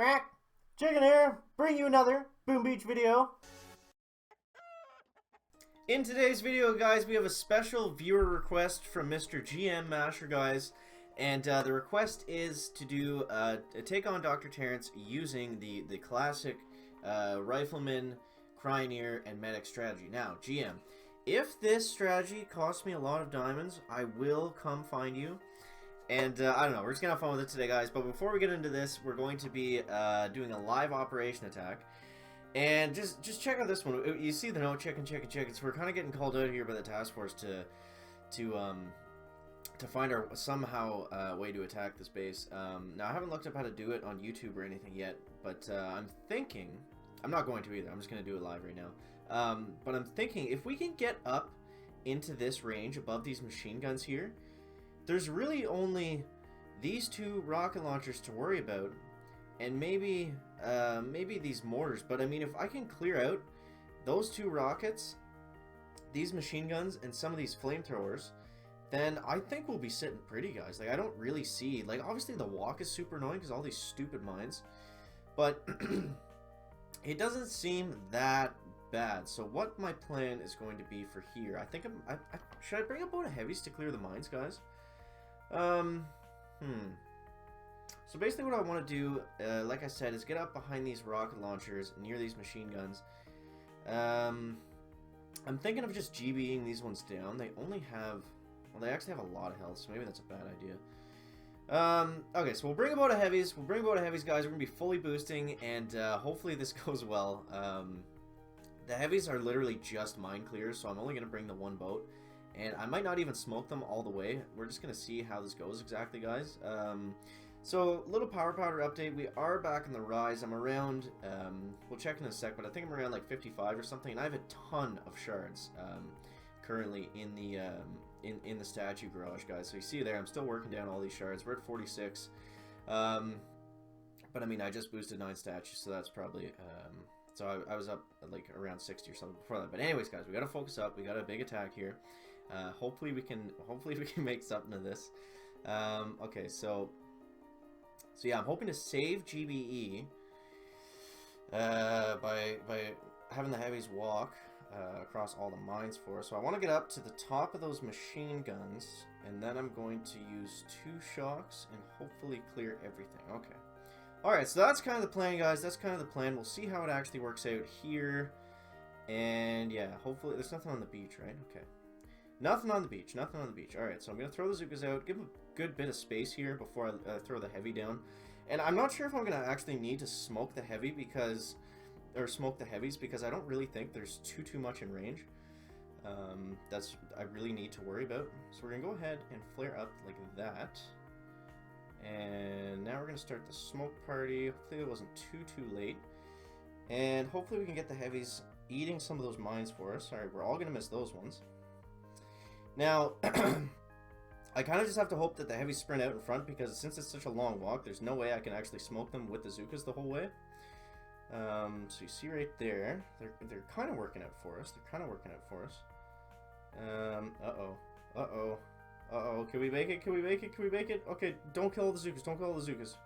Quack! Chicken here, bring you another Boom Beach video. In today's video, guys, we have a special viewer request from Mr. GM Masher, guys. And the request is to do a take on Dr. Terrence using the classic Rifleman, Cryoneer, and Medic strategy. Now, GM, if this strategy costs me a lot of diamonds, I will come find you. And I don't know, we're just gonna have fun with it today, guys. But before we get into this, we're going to be doing a live operation attack. And just check out this one. You see the note, check. So we're kind of getting called out here by the task force to find our somehow way to attack this base. Now I haven't looked up how to do it on YouTube or anything yet, but I'm thinking I'm not going to either. I'm just gonna do it live right now. But I'm thinking if we can get up into this range above these machine guns here, there's really only these two rocket launchers to worry about, and maybe these mortars. But I mean, if I can clear out those two rockets, these machine guns, and some of these flamethrowers, then I think we'll be sitting pretty, guys. Like, I don't really see, like, obviously the walk is super annoying because all these stupid mines, but it doesn't seem that bad. So what my plan is going to be for here, I think should I bring a boat of heavies to clear the mines, guys? So basically what I want to do, like I said, is get up behind these rocket launchers near these machine guns. I'm thinking of just GBing these ones down. They only have, well, they actually have a lot of health, so maybe that's a bad idea. Okay, so we'll bring a boat of heavies. We'll bring a boat of heavies, guys. We're going to be fully boosting, and hopefully this goes well. The heavies are literally just mine clears, so I'm only going to bring the one boat. And I might not even smoke them all the way. We're just going to see how this goes exactly, guys. So, little power powder update. We are back in the rise. I'm around, we'll check in a sec, but I think I'm around like 55 or something. And I have a ton of shards currently in the statue garage, guys. So you see there, I'm still working down all these shards. We're at 46. But I mean, I just boosted 9 statues, so that's probably... so I was up at like around 60 or something before that. But anyways, guys, we got to focus up. We got a big attack here. Hopefully we can make something of this. Okay, so yeah, I'm hoping to save GBE by having the heavies walk across all the mines for us. So I want to get up to the top of those machine guns, and then I'm going to use 2 shocks and hopefully clear everything. Okay. Alright, so that's kind of the plan, guys. That's kind of the plan. We'll see how it actually works out here. And yeah, hopefully there's nothing on the beach, right? Okay. Nothing on the beach. Nothing on the beach. Alright, so I'm going to throw the Zookas out. Give a good bit of space here before I throw the heavy down. And I'm not sure if I'm going to actually need to smoke the heavy because... or smoke the heavies, because I don't really think there's too much in range. That's I really need to worry about. So we're going to go ahead and flare up like that. And now we're going to start the smoke party. Hopefully it wasn't too late. And hopefully we can get the heavies eating some of those mines for us. Alright, we're all going to miss those ones. Now, I kind of just have to hope that the heavies sprint out in front, because since it's such a long walk, there's no way I can actually smoke them with the Zookas the whole way. So you see right there, they're kind of working out for us. Uh-oh. Can we make it? Okay, don't kill all the Zookas.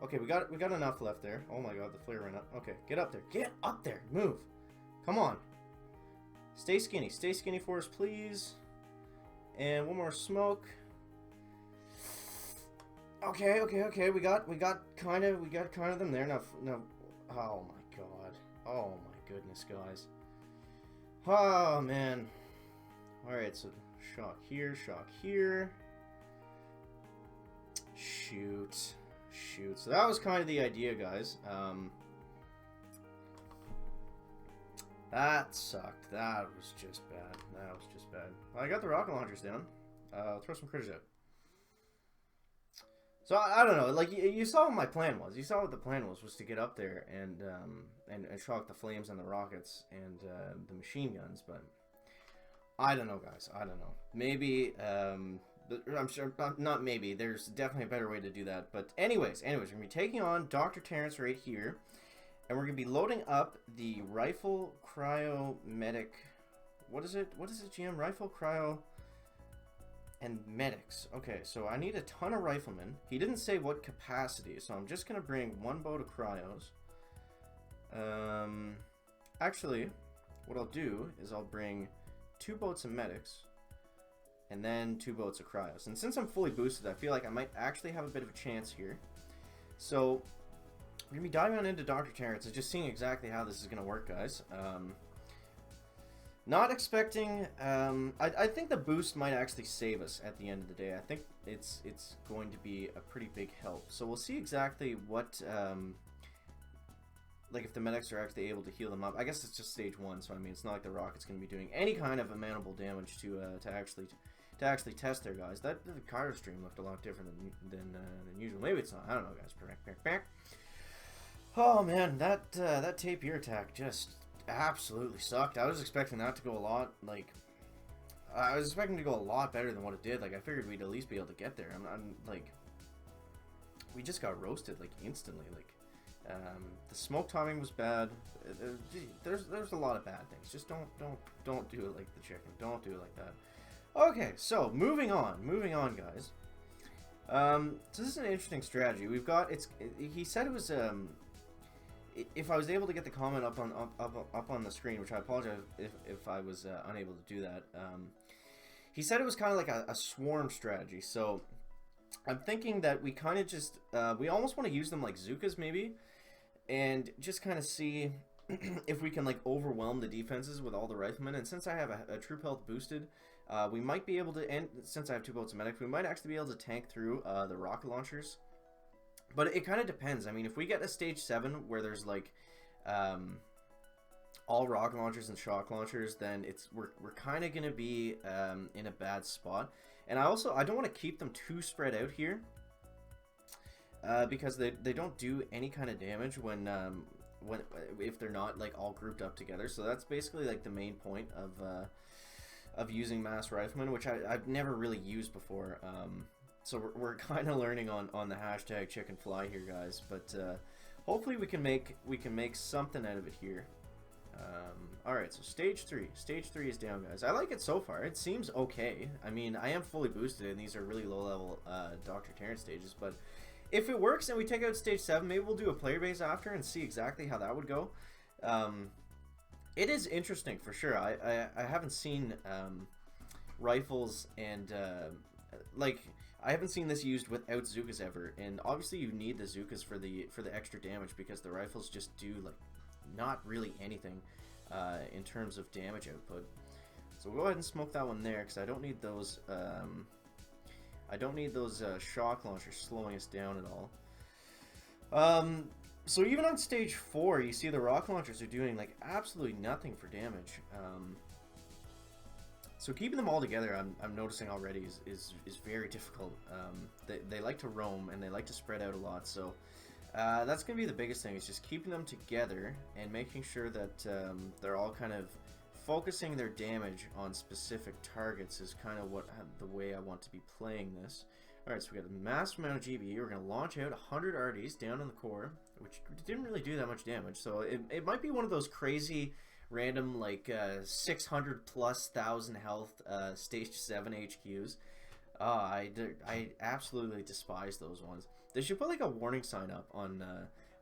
Okay, we got enough left there. Oh my god, the flare ran up. Okay, get up there. Move. Come on. Stay skinny for us, please. And one more smoke. Okay. We got kind of them there. Now, oh my goodness, guys. Oh man. Alright, so shock here. Shoot. So that was kind of the idea, guys. That sucked. That was just bad. Well, I got the rocket launchers down. I'll throw some critters out. So I don't know. Like you saw what my plan was. You saw what the plan was to get up there and shock the flames and the rockets and the machine guns. But I don't know, guys. I don't know. Maybe I'm sure not. Maybe there's definitely a better way to do that. But anyways, we're gonna be taking on Dr. Terrence right here. And we're going to be loading up the Rifle Cryo Medic. What is it, GM? Rifle Cryo And medics. Okay, so I need a ton of riflemen. He didn't say what capacity, so I'm just gonna bring one boat of cryos. Actually, what I'll do is I'll bring 2 boats of medics, and then 2 boats of cryos. And since I'm fully boosted, I feel like I might actually have a bit of a chance here. So we're gonna be diving on into Dr. Terrence and just seeing exactly how this is gonna work, guys. Not expecting. I think the boost might actually save us at the end of the day. I think it's going to be a pretty big help. So we'll see exactly what. Like if the medics are actually able to heal them up. I guess it's just stage 1, so I mean it's not like the rocket's going to be doing any kind of amenable damage to actually test their guys. That the Cairo stream looked a lot different than usual. Maybe it's not. I don't know, guys. Oh man, that tapier attack just absolutely sucked. I was expecting that to go a lot I was expecting to go a lot better than what it did. Like I figured we'd at least be able to get there. I'm like we just got roasted like instantly. Like the smoke timing was bad. There's a lot of bad things. Just don't do it like the chicken. Don't do it like that. Okay, so moving on, guys. So this is an interesting strategy. We've got he said it was if I was able to get the comment up on the screen, which I apologize if I was unable to do that. He said it was kind of like a swarm strategy. So I'm thinking that we kind of just we almost want to use them like Zukas maybe, and just kind of see if we can like overwhelm the defenses with all the riflemen. And since I have a troop health boosted, we might be able to, and since I have 2 boats of medics, we might actually be able to tank through the rocket launchers. But it kind of depends. I mean, if we get a stage 7 where there's like all rocket launchers and shock launchers, then we're kind of gonna be in a bad spot. And I don't want to keep them too spread out here because they don't do any kind of damage when if they're not like all grouped up together. So that's basically like the main point of using mass riflemen, which I've never really used before. So we're kind of learning on the hashtag chicken fly here, guys. But hopefully we can make something out of it here. All right, so stage 3 is down, guys. I like it so far. It seems okay. I mean, I am fully boosted, and these are really low level Dr. Terrence stages. But if it works and we take out stage 7, maybe we'll do a player base after and see exactly how that would go. It is interesting for sure. I haven't seen rifles and like I haven't seen this used without Zukas ever, and obviously you need the Zukas for the extra damage because the rifles just do like not really anything in terms of damage output. So we'll go ahead and smoke that one there because I don't need those. I don't need those shock launchers slowing us down at all. So even on stage 4, you see the rocket launchers are doing like absolutely nothing for damage. So keeping them all together, I'm noticing already is very difficult. They like to roam and they like to spread out a lot. So that's gonna be the biggest thing, is just keeping them together and making sure that they're all kind of focusing their damage on specific targets is kind of the way I want to be playing this. Alright, so we got a massive amount of GB. We're going to launch out 100 RDs down in the core, which didn't really do that much damage. So it might be one of those crazy random like 600 plus thousand health stage 7 HQs. I absolutely despise those ones. They should put like a warning sign up on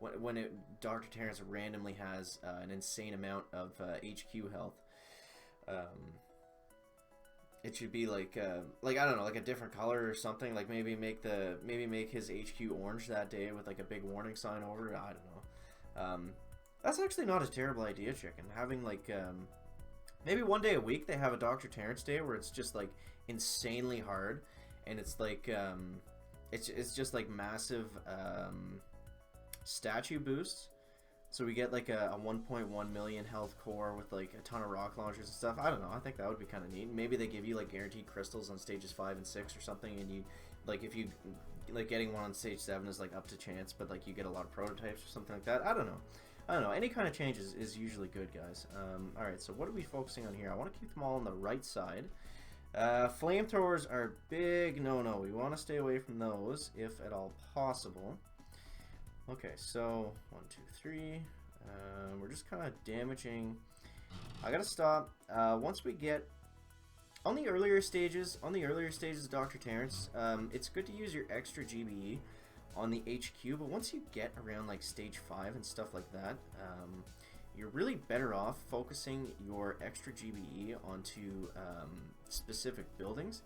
when Dr. Terrence randomly has an insane amount of HQ health. It should be like I don't know, like a different color or something. Like maybe make his HQ orange that day with like a big warning sign over it. I don't know. That's actually not a terrible idea, chicken. Having like maybe one day a week they have a Dr. Terrence day where it's just like insanely hard, and it's like it's just like massive statue boosts. So we get like a 1.1 million health core with like a ton of rock launchers and stuff. I don't know. I think that would be kind of neat. Maybe they give you like guaranteed crystals on stages 5 and 6 or something, and you like if you like getting one on stage 7 is like up to chance, but like you get a lot of prototypes or something like that. I don't know. Any kind of change is usually good, guys. Alright, so what are we focusing on here? I want to keep them all on the right side. Flamethrowers are big no. We want to stay away from those if at all possible. Okay, so 1, 2, 3. We're just kind of damaging. I gotta stop. Once we get on the earlier stages, of Dr. Terrence, it's good to use your extra GBE on the HQ, but once you get around like stage 5 and stuff like that, you're really better off focusing your extra GBE onto specific buildings.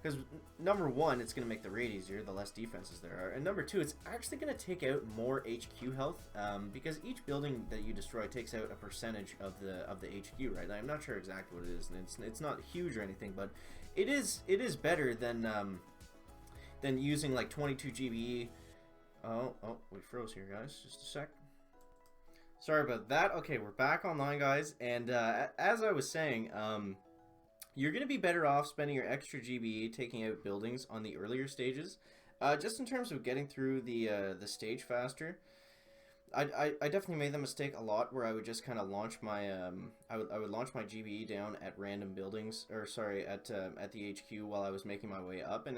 Because number one, it's going to make the raid easier, the less defenses there are. And number two, it's actually going to take out more HQ health, because each building that you destroy takes out a percentage of the HQ, right? I'm not sure exactly what it is, and it's not huge or anything, but it is better than using like 22 GBE. Oh, we froze here, guys. Just a sec. Sorry about that. Okay, we're back online, guys, and as I was saying, you're going to be better off spending your extra GBE taking out buildings on the earlier stages, just in terms of getting through the stage faster. I definitely made the mistake a lot where I would just kind of launch my I would launch my GBE down at random buildings, or sorry, at the HQ while I was making my way up, and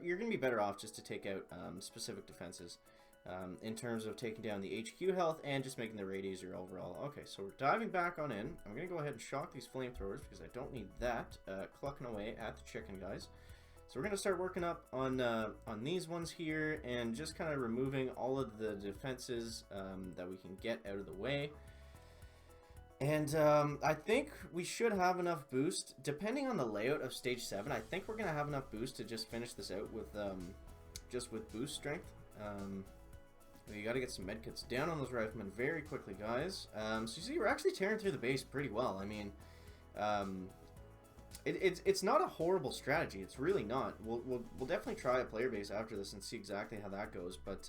you're going to be better off just to take out specific defenses. In terms of taking down the HQ health and just making the raid easier overall. Okay, so we're diving back on in. I'm going to go ahead and shock these flamethrowers because I don't need that clucking away at the chicken, guys. So we're going to start working up on these ones here and just kind of removing all of the defenses that we can get out of the way. And I think we should have enough boost, depending on the layout of stage 7. I think we're going to have enough boost to just finish this out with just with boost strength. We got to get some medkits down on those riflemen very quickly, guys. So you see, we're actually tearing through the base pretty well. I mean, it's not a horrible strategy. It's really not. We'll definitely try a player base after this and see exactly how that goes. But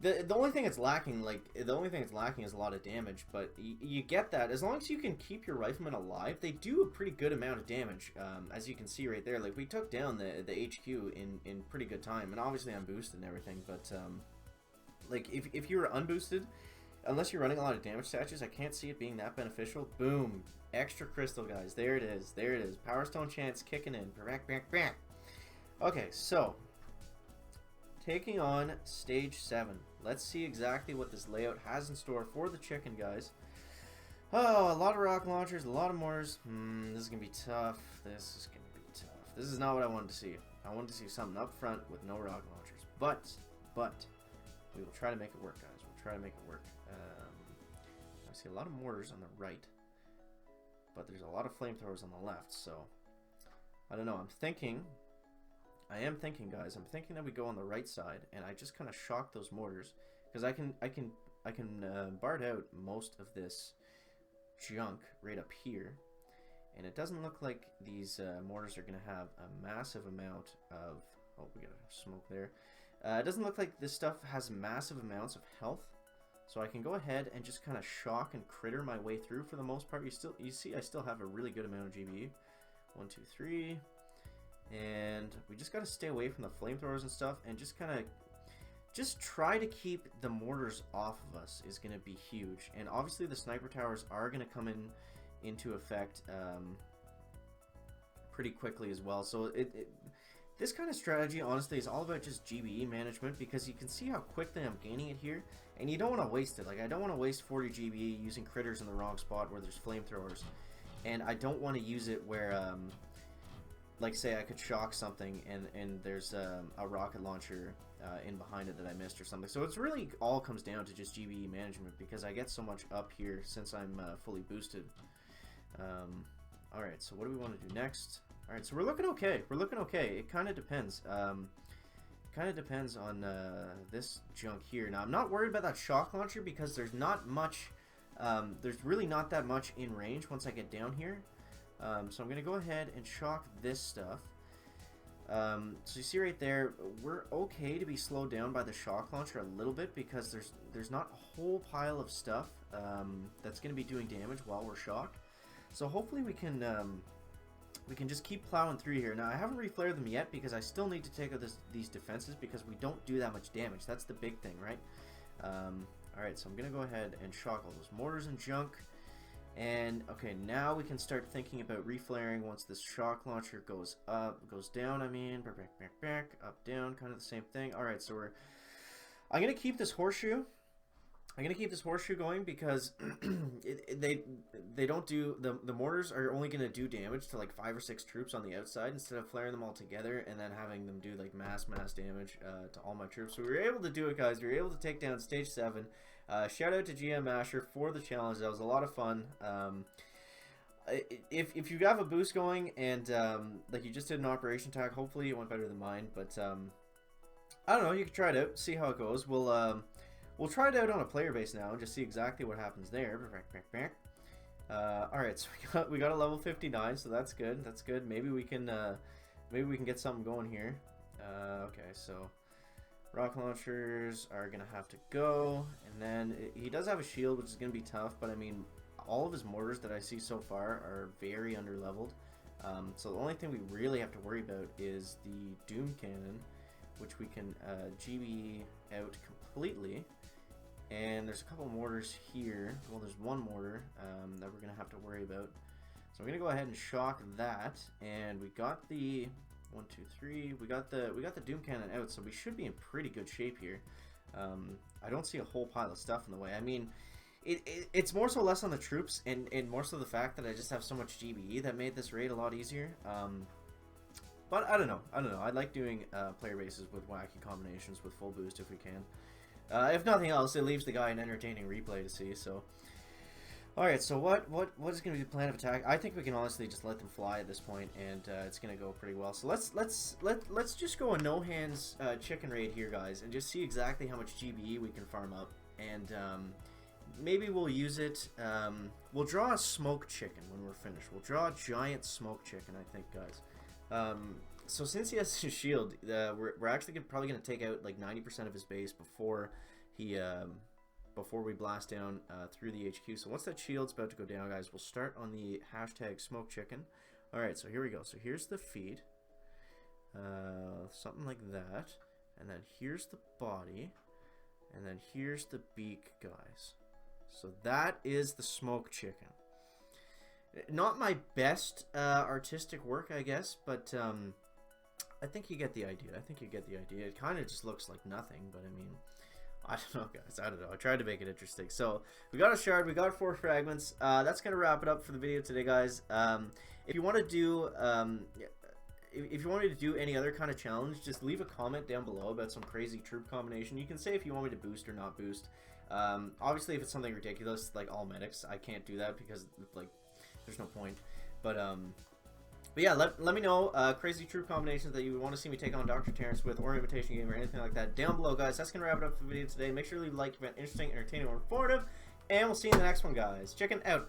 the only thing it's lacking, is a lot of damage. But you get that as long as you can keep your riflemen alive. They do a pretty good amount of damage, as you can see right there. Like, we took down the HQ in pretty good time, and obviously I'm boosted and everything. But like, if you were unboosted, unless you're running a lot of damage statues, I can't see it being that beneficial. Boom, extra crystal, guys. There it is. There it is. Power Stone chance kicking in. Okay, so taking on stage 7. Let's see exactly what this layout has in store for the chicken, guys. Oh, a lot of rock launchers, a lot of mortars. This is gonna be tough. This is gonna be tough. This is not what I wanted to see. I wanted to see something up front with no rock launchers. But we will try to make it work, guys. We'll try to make it work. I see a lot of mortars on the right, but there's a lot of flamethrowers on the left. So I don't know. I am thinking, guys. I'm thinking that we go on the right side, and I just kind of shock those mortars, because I can bard out most of this junk right up here, and it doesn't look like these mortars are going to have a massive amount of. Oh, we got a smoke there. It doesn't look like this stuff has massive amounts of health, so I can go ahead and just kind of shock and critter my way through for the most part. You see, I still have a really good amount of GBE. 1, 2, 3. And we just got to stay away from the flamethrowers and stuff, and just kind of try to keep the mortars off of us is going to be huge. And obviously the sniper towers are going to come into effect pretty quickly as well. So this kind of strategy, honestly, is all about just GBE management, because you can see how quickly I'm gaining it here, and you don't want to waste it. Like, I don't want to waste 40 GBE using critters in the wrong spot where there's flamethrowers, and I don't want to use it where like, say I could shock something and there's a rocket launcher in behind it that I missed or something. So it's really all comes down to just GBE management, because I get so much up here since I'm fully boosted. Alright, so what do we want to do next? Alright, so we're looking okay. We're looking okay. It kind of depends. Kind of depends on this junk here. Now, I'm not worried about that shock launcher, because there's not much, there's really not that much in range once I get down here. So I'm going to go ahead and shock this stuff. So you see right there, we're okay to be slowed down by the shock launcher a little bit, because there's not a whole pile of stuff that's going to be doing damage while we're shocked. So hopefully we can just keep plowing through here. Now, I haven't reflared them yet, because I still need to take out these defenses, because we don't do that much damage. That's the big thing, right? Alright, so I'm going to go ahead and shock all those mortars and junk. And okay, now we can start thinking about reflaring once this shock launcher goes down. I mean, back, up, down, kind of the same thing. All right, so I'm gonna keep this horseshoe. I'm gonna keep this horseshoe going because they don't do the mortars are only gonna do damage to like 5 or 6 troops on the outside instead of flaring them all together and then having them do like mass damage to all my troops. So we were able to do it, guys. We were able to take down stage 7. Shout out to GM Asher for the challenge. That was a lot of fun. If you have a boost going and like you just did an operation attack, hopefully it went better than mine. But I don't know. You can try it out, see how it goes. We'll try it out on a player base now and just see exactly what happens there. Alright, so we got a level 59, so that's good. That's good. Maybe we can get something going here. Okay, so rock launchers are gonna have to go, and then he does have a shield, which is gonna be tough. But I mean, all of his mortars that I see so far are very underleveled. So the only thing we really have to worry about is the Doom Cannon, which we can GB out completely. And there's a couple mortars here. Well, there's one mortar that we're gonna have to worry about. So I'm gonna go ahead and shock that, and we got the 1, 2, 3. We got the Doom Cannon out, so we should be in pretty good shape here. I don't see a whole pile of stuff in the way. I mean, it's more so less on the troops and more so the fact that I just have so much GBE that made this raid a lot easier. But I don't know. I like doing player bases with wacky combinations with full boost if we can. If nothing else, it leaves the guy an entertaining replay to see. So, all right. So what is going to be the plan of attack? I think we can honestly just let them fly at this point, and it's going to go pretty well. So let's just go a no hands chicken raid here, guys, and just see exactly how much GBE we can farm up, and maybe we'll use it. We'll draw a smoke chicken when we're finished. We'll draw a giant smoke chicken, I think, guys. So since he has his shield, we're actually probably going to take out like 90% of his base before he before we blast down through the HQ. So once that shield's about to go down, guys, we'll start on the hashtag smoke chicken. All right, so here we go. So here's the feet, something like that, and then here's the body, and then here's the beak, guys. So that is the smoke chicken. Not my best artistic work, I guess, but I think you get the idea. It kind of just looks like nothing, but I mean, I don't know, guys. I don't know. I tried to make it interesting. So we got a shard. We got 4 fragments. That's gonna wrap it up for the video today, guys. If you want to do, if you want me to do any other kind of challenge, just leave a comment down below about some crazy troop combination. You can say if you want me to boost or not boost. Obviously, if it's something ridiculous like all medics, I can't do that because like there's no point. But yeah, let me know crazy troop combinations that you want to see me take on Dr. Terrence with, or Imitation Game, or anything like that down below, guys. That's gonna wrap it up for the video today. Make sure you like, if you found it interesting, entertaining, or informative, and we'll see you in the next one, guys. Chicken out.